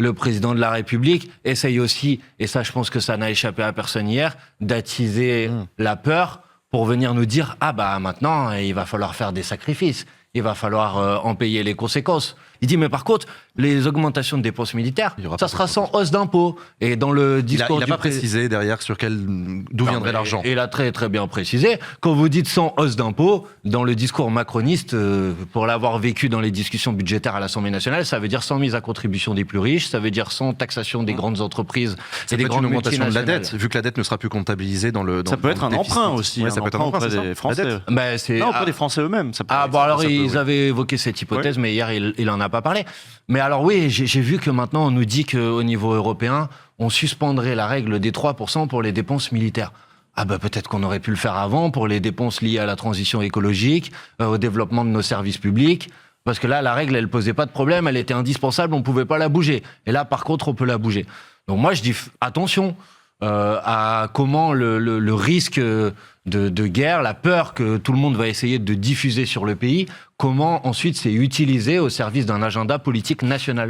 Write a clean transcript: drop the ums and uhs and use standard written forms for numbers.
le président de la République essaye aussi, et ça je pense que ça n'a échappé à personne hier, d'attiser la peur pour venir nous dire « Ah bah maintenant, il va falloir faire des sacrifices, il va falloir en payer les conséquences ». Il dit « Mais par contre, les augmentations de dépenses militaires, ça sera sans hausse d'impôts ». Et dans le discours il n'a pas précisé derrière d'où viendrait l'argent. Il a très très bien précisé. Quand vous dites sans hausse d'impôts, dans le discours macroniste, pour l'avoir vécu dans les discussions budgétaires à l'Assemblée nationale, ça veut dire sans mise à contribution des plus riches, ça veut dire sans taxation des grandes entreprises et des grandes multinationales. Une augmentation de la dette, vu que la dette ne sera plus comptabilisée dans le. Ça peut être un emprunt aussi. Ouais, ça peut être un emprunt auprès des Français. Non, auprès des Français eux-mêmes. Ils avaient évoqué cette hypothèse, mais hier, il n'en a pas parlé. Mais alors oui, j'ai vu que maintenant, on nous dit qu'au niveau européen, on suspendrait la règle des 3% pour les dépenses militaires. Ah bah peut-être qu'on aurait pu le faire avant pour les dépenses liées à la transition écologique, au développement de nos services publics. Parce que là, la règle, elle posait pas de problème, elle était indispensable, on pouvait pas la bouger. Et là, par contre, on peut la bouger. Donc moi, je dis attention à comment le risque de guerre, la peur que tout le monde va essayer de diffuser sur le pays, comment ensuite c'est utilisé au service d'un agenda politique national.